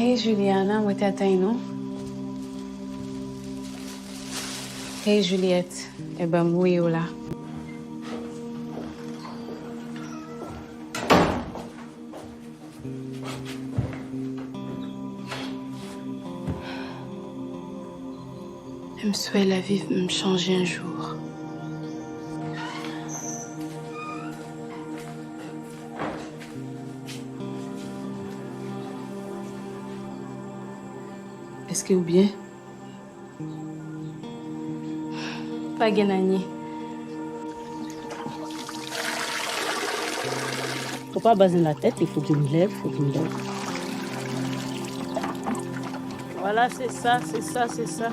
Hey Juliana, moi t'attends, non? Hey Juliette, eh ben moi là. Je me souhaite la vie me changer un jour. Est-ce que ou bien? Pas gagné. Faut pas baser la tête, il faut qu'il me lève, faut qu'il me lève. Voilà, c'est ça, c'est ça, c'est ça.